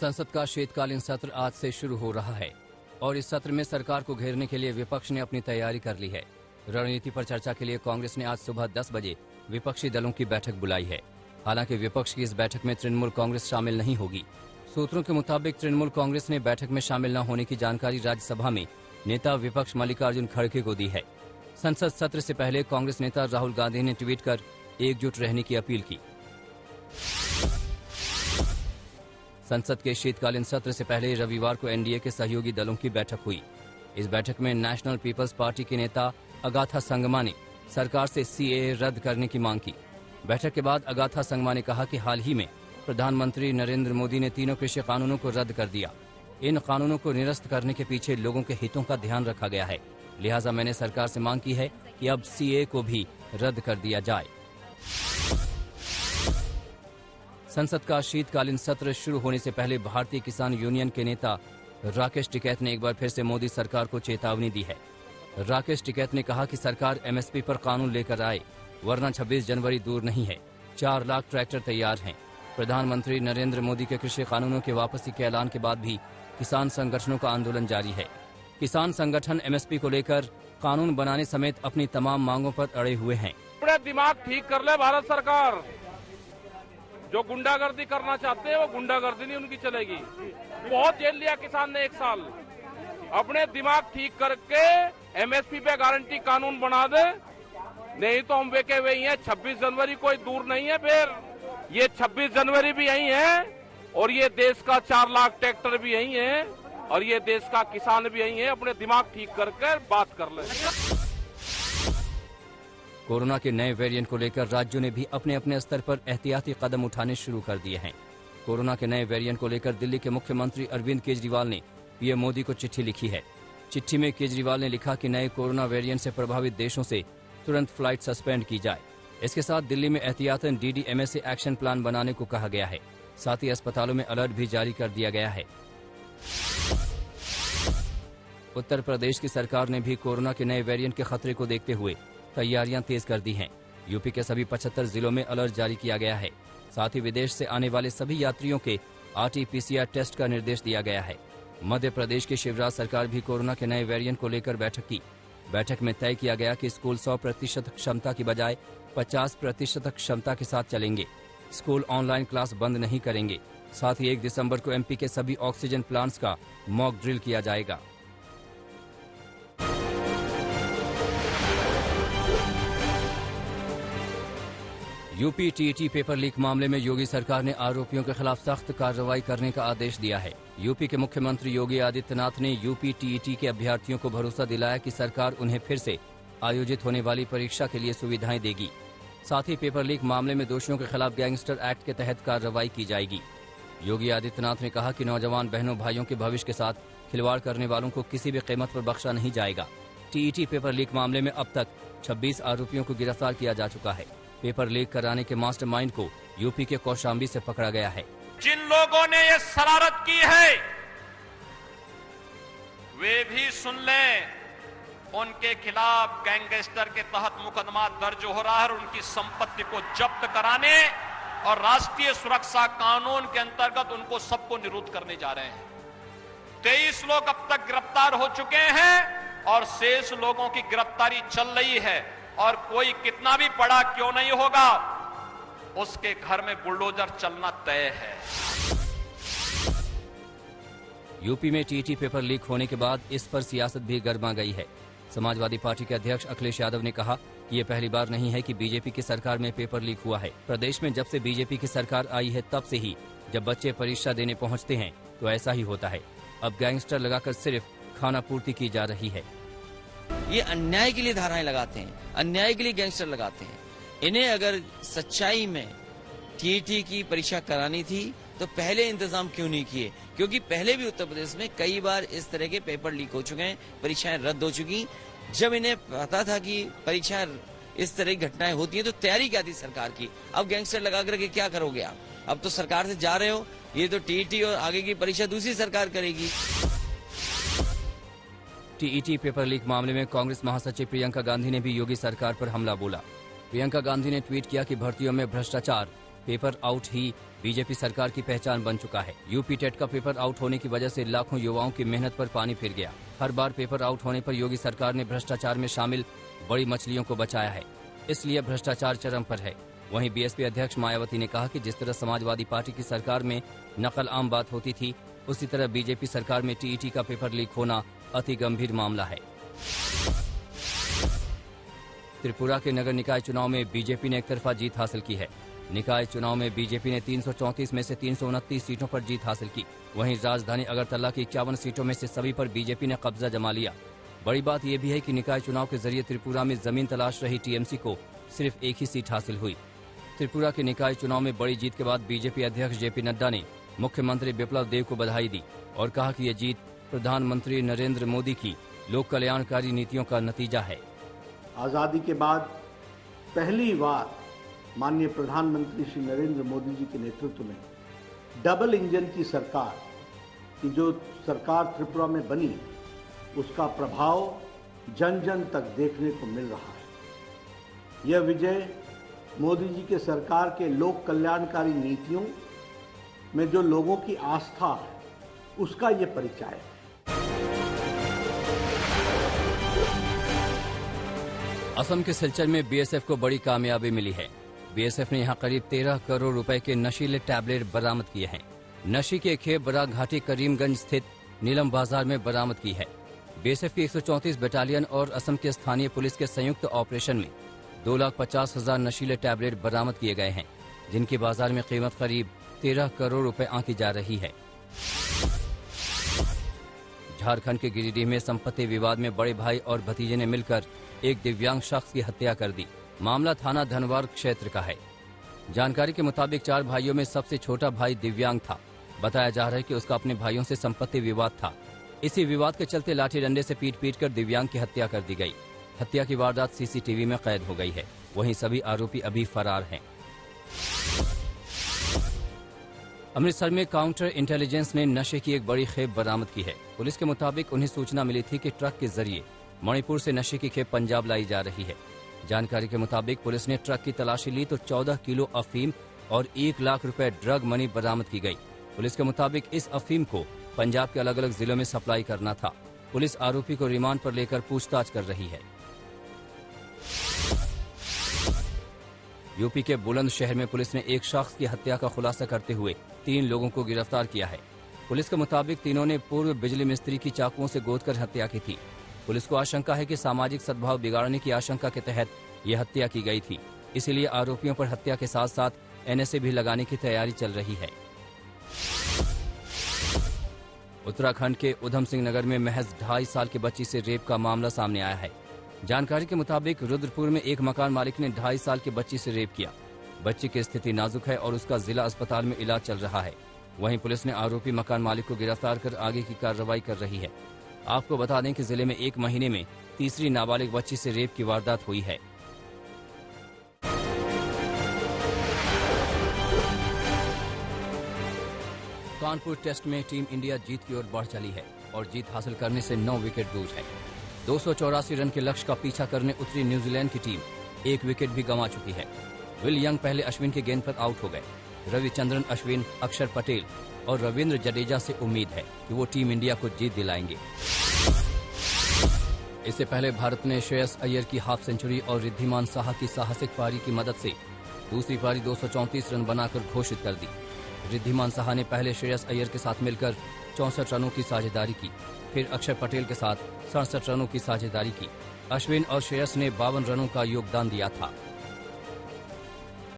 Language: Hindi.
संसद का शीतकालीन सत्र आज से शुरू हो रहा है और इस सत्र में सरकार को घेरने के लिए विपक्ष ने अपनी तैयारी कर ली है। रणनीति पर चर्चा के लिए कांग्रेस ने आज सुबह 10 बजे विपक्षी दलों की बैठक बुलाई है। हालांकि विपक्ष की इस बैठक में तृणमूल कांग्रेस शामिल नहीं होगी। सूत्रों के मुताबिक तृणमूल कांग्रेस ने बैठक में शामिल न होने की जानकारी राज्यसभा में नेता विपक्ष मल्लिकार्जुन खड़गे को दी है। संसद सत्र से पहले कांग्रेस नेता राहुल गांधी ने ट्वीट कर एकजुट रहने की अपील की। संसद के शीतकालीन सत्र से पहले रविवार को एनडीए के सहयोगी दलों की बैठक हुई। इस बैठक में नेशनल पीपल्स पार्टी के नेता अगाथा संगमा ने सरकार से सीएए रद्द करने की मांग की। बैठक के बाद अगाथा संगमा ने कहा कि हाल ही में प्रधानमंत्री नरेंद्र मोदी ने तीनों कृषि कानूनों को रद्द कर दिया। इन कानूनों को निरस्त करने के पीछे लोगों के हितों का ध्यान रखा गया है, लिहाजा मैंने सरकार से मांग की है कि अब सीएए को भी रद्द कर दिया जाए। संसद का शीतकालीन सत्र शुरू होने से पहले भारतीय किसान यूनियन के नेता राकेश टिकैत ने एक बार फिर से मोदी सरकार को चेतावनी दी है। राकेश टिकैत ने कहा कि सरकार एमएसपी पर कानून लेकर आए, वरना 26 जनवरी दूर नहीं है। 4 लाख ट्रैक्टर तैयार हैं। प्रधानमंत्री नरेंद्र मोदी के कृषि कानूनों के वापसी के ऐलान के बाद भी किसान संगठनों का आंदोलन जारी है। किसान संगठन एमएसपी को लेकर कानून बनाने समेत अपनी तमाम मांगों पर अड़े हुए हैं। दिमाग ठीक कर ले भारत सरकार। जो गुंडागर्दी करना चाहते हैं वो गुंडागर्दी नहीं उनकी चलेगी। बहुत जेल लिया किसान ने 1 साल। अपने दिमाग ठीक करके एमएसपी पे गारंटी कानून बना दे, नहीं तो हम बेके हुए ही हैं। 26 जनवरी कोई दूर नहीं है। फिर ये 26 जनवरी भी यही है और ये देश का 4 लाख ट्रैक्टर भी यही है और ये देश का किसान भी यही है। अपने दिमाग ठीक करके बात कर ले। कोरोना के नए वेरिएंट को लेकर राज्यों ने भी अपने अपने स्तर पर एहतियाती कदम उठाने शुरू कर दिए हैं। कोरोना के नए वेरिएंट को लेकर दिल्ली के मुख्यमंत्री अरविंद केजरीवाल ने पीएम मोदी को चिट्ठी लिखी है। चिट्ठी में केजरीवाल ने लिखा कि नए कोरोना वेरिएंट से प्रभावित देशों से तुरंत फ्लाइट सस्पेंड की जाए। इसके साथ दिल्ली में एहतियातन डीडीएमए से एक्शन प्लान बनाने को कहा गया है। साथ ही अस्पतालों में अलर्ट भी जारी कर दिया गया है। उत्तर प्रदेश की सरकार ने भी कोरोना के नए वेरिएंट के खतरे को देखते हुए तैयारियां तेज कर दी हैं। यूपी के सभी 75 जिलों में अलर्ट जारी किया गया है। साथ ही विदेश से आने वाले सभी यात्रियों के आरटी-पीसीआर टेस्ट का निर्देश दिया गया है। मध्य प्रदेश की शिवराज सरकार भी कोरोना के नए वेरिएंट को लेकर बैठक की। बैठक में तय किया गया कि स्कूल 100% क्षमता की बजाय 50% क्षमता के साथ चलेंगे। स्कूल ऑनलाइन क्लास बंद नहीं करेंगे। साथ ही 1 दिसंबर को एमपी के सभी ऑक्सीजन प्लांट्स का मॉक ड्रिल किया जाएगा। यूपी टीईटी पेपर लीक मामले में योगी सरकार ने आरोपियों के खिलाफ सख्त कार्रवाई करने का आदेश दिया है। यूपी के मुख्यमंत्री योगी आदित्यनाथ ने यूपी टीईटी के अभ्यर्थियों को भरोसा दिलाया कि सरकार उन्हें फिर से आयोजित होने वाली परीक्षा के लिए सुविधाएं देगी। साथ ही पेपर लीक मामले में दोषियों के खिलाफ गैंगस्टर एक्ट के तहत कार्रवाई की जाएगी। योगी आदित्यनाथ ने कहा कि नौजवान बहनों भाइयों के भविष्य के साथ खिलवाड़ करने वालों को किसी भी कीमत पर बख्शा नहीं जाएगा। टीईटी पेपर लीक मामले में अब तक 26 आरोपियों को गिरफ्तार किया जा चुका है। पेपर लीक कराने के मास्टरमाइंड को यूपी के कौशाम्बी से पकड़ा गया है। जिन लोगों ने ये शरारत की है वे भी सुन लें, उनके खिलाफ गैंगस्टर के तहत मुकदमा दर्ज हो रहा है और उनकी संपत्ति को जब्त कराने और राष्ट्रीय सुरक्षा कानून के अंतर्गत उनको सबको निरुद्ध करने जा रहे हैं। 23 लोग अब तक गिरफ्तार हो चुके हैं और शेष लोगों की गिरफ्तारी चल रही है और कोई कितना भी बड़ा क्यों नहीं होगा, उसके घर में बुलडोजर चलना तय है। यूपी में टीईटी पेपर लीक होने के बाद इस पर सियासत भी गर्मा गई है। समाजवादी पार्टी के अध्यक्ष अखिलेश यादव ने कहा कि ये पहली बार नहीं है कि बीजेपी की सरकार में पेपर लीक हुआ है। प्रदेश में जब से बीजेपी की सरकार आई है तब से ही जब बच्चे परीक्षा देने पहुंचते हैं तो ऐसा ही होता है। अब गैंगस्टर लगाकर सिर्फ खाना पूर्ति की जा रही है। ये अन्याय के लिए धाराएं लगाते हैं, अन्याय के लिए गैंगस्टर लगाते हैं। इन्हें अगर सच्चाई में टीईटी की परीक्षा करानी थी तो पहले इंतजाम क्यों नहीं किए? क्योंकि पहले भी उत्तर प्रदेश में कई बार इस तरह के पेपर लीक हो चुके हैं, परीक्षाएं रद्द हो चुकी। जब इन्हें पता था कि परीक्षाएं इस तरह की घटनाएं होती हैं तो तैयारी क्या थी सरकार की? अब गैंगस्टर लगा करके क्या करोगे आप? अब तो सरकार से जा रहे हो, ये तो टीईटी और आगे की परीक्षा दूसरी सरकार करेगी। टीईटी पेपर लीक मामले में कांग्रेस महासचिव प्रियंका गांधी ने भी योगी सरकार पर हमला बोला। प्रियंका गांधी ने ट्वीट किया कि भर्तियों में भ्रष्टाचार पेपर आउट ही बीजेपी सरकार की पहचान बन चुका है। यूपी टेट का पेपर आउट होने की वजह से लाखों युवाओं की मेहनत पर पानी फिर गया। हर बार पेपर आउट होने पर योगी सरकार ने भ्रष्टाचार में शामिल बड़ी मछलियों को बचाया है, इसलिए भ्रष्टाचार चरम पर है। वहीं बीएसपी अध्यक्ष मायावती ने कहा कि जिस तरह समाजवादी पार्टी की सरकार में नकल आम बात होती थी, उसी तरह बीजेपी सरकार में टीईटी का पेपर लीक होना अति गंभीर मामला है। त्रिपुरा के नगर निकाय चुनाव में बीजेपी ने एक तरफा जीत हासिल की है। निकाय चुनाव में बीजेपी ने 334 में से 329 सीटों पर जीत हासिल की। वहीं राजधानी अगरतला की 51 सीटों में से सभी पर बीजेपी ने कब्जा जमा लिया। बड़ी बात यह भी है कि निकाय चुनाव के जरिए त्रिपुरा में जमीन तलाश रही टीएमसी को सिर्फ एक ही सीट हासिल हुई। त्रिपुरा के निकाय चुनाव में बड़ी जीत के बाद बीजेपी अध्यक्ष जेपी नड्डा ने मुख्यमंत्री बिप्लब देब को बधाई दी और कहा कि यह जीत प्रधानमंत्री नरेंद्र मोदी की लोक कल्याणकारी नीतियों का नतीजा है। आज़ादी के बाद पहली बार माननीय प्रधानमंत्री श्री नरेंद्र मोदी जी के नेतृत्व में डबल इंजन की सरकार की जो सरकार त्रिपुरा में बनी, उसका प्रभाव जन जन तक देखने को मिल रहा है। यह विजय मोदी जी के सरकार के लोक कल्याणकारी नीतियों में जो लोगों की आस्था है, उसका यह परिचय है। असम के सिलचर में बीएसएफ को बड़ी कामयाबी मिली है। बीएसएफ ने यहां करीब 13 करोड़ रुपए के नशीले टैबलेट बरामद किए हैं। नशे की खेप बराक घाटी करीमगंज स्थित नीलम बाजार में बरामद की है। बीएसएफ की 134 बटालियन और असम के स्थानीय पुलिस के संयुक्त ऑपरेशन में 2,50,000 नशीले टैबलेट बरामद किए गए हैं, जिनकी बाजार में कीमत करीब 13 करोड़ रुपए आंकी जा रही है। झारखंड के गिरिडीह में संपत्ति विवाद में बड़े भाई और भतीजे ने मिलकर एक दिव्यांग शख्स की हत्या कर दी। मामला थाना धनवार क्षेत्र का है। जानकारी के मुताबिक 4 भाइयों में सबसे छोटा भाई दिव्यांग था। बताया जा रहा है कि उसका अपने भाइयों से संपत्ति विवाद था। इसी विवाद के चलते लाठी डंडे से पीट कर दिव्यांग की हत्या कर दी गई। हत्या की वारदात सीसीटीवी में कैद हो गई है। वहीं सभी आरोपी अभी फरार हैं। अमृतसर में काउंटर इंटेलिजेंस ने नशे की एक बड़ी खेप बरामद की है। पुलिस के मुताबिक उन्हें सूचना मिली थी कि ट्रक के जरिए मणिपुर से नशे की खेप पंजाब लाई जा रही है। जानकारी के मुताबिक पुलिस ने ट्रक की तलाशी ली तो 14 किलो अफीम और 1 लाख रुपए ड्रग मनी बरामद की गई। पुलिस के मुताबिक इस अफीम को पंजाब के अलग अलग जिलों में सप्लाई करना था। पुलिस आरोपी को रिमांड पर लेकर पूछताछ कर रही है। यूपी के बुलंदशहर में पुलिस ने एक शख्स की हत्या का खुलासा करते हुए 3 लोगों को गिरफ्तार किया है। पुलिस के मुताबिक तीनों ने पूर्व बिजली मिस्त्री की चाकुओं से गोदकर हत्या की थी। पुलिस को आशंका है कि सामाजिक सद्भाव बिगाड़ने की आशंका के तहत यह हत्या की गई थी। इसीलिए आरोपियों पर हत्या के साथ साथ एनएसए भी लगाने की तैयारी चल रही है। उत्तराखंड के उधम सिंह नगर में महज 2.5 साल की बच्ची से रेप का मामला सामने आया है। जानकारी के मुताबिक रुद्रपुर में एक मकान मालिक ने 2.5 साल की बच्ची से रेप किया। बच्ची की स्थिति नाजुक है और उसका जिला अस्पताल में इलाज चल रहा है। वहीं पुलिस ने आरोपी मकान मालिक को गिरफ्तार कर आगे की कार्रवाई कर रही है। आपको बता दें कि जिले में 1 महीने में तीसरी नाबालिग बच्ची से रेप की वारदात हुई है। कानपुर टेस्ट में टीम इंडिया जीत की ओर बढ़ चली है और जीत हासिल करने से 9 विकेट दूर है। 284 रन के लक्ष्य का पीछा करने उतरी न्यूजीलैंड की टीम 1 विकेट भी गंवा चुकी है। विल यंग पहले अश्विन के गेंद पर आउट हो गए। रविचंद्रन अश्विन, अक्षर पटेल और रविंद्र जडेजा से उम्मीद है कि वो टीम इंडिया को जीत दिलाएंगे। इससे पहले भारत ने श्रेयस अय्यर की हाफ सेंचुरी और रिद्धिमान साहा की साहसिक पारी की मदद से दूसरी पारी 234 रन बनाकर घोषित कर दी। रिद्धिमान साहा ने पहले श्रेयस अय्यर के साथ मिलकर 64 रनों की साझेदारी की, फिर अक्षर पटेल के साथ 67 रनों की साझेदारी की। अश्विन और श्रेयस ने 52 रनों का योगदान दिया था।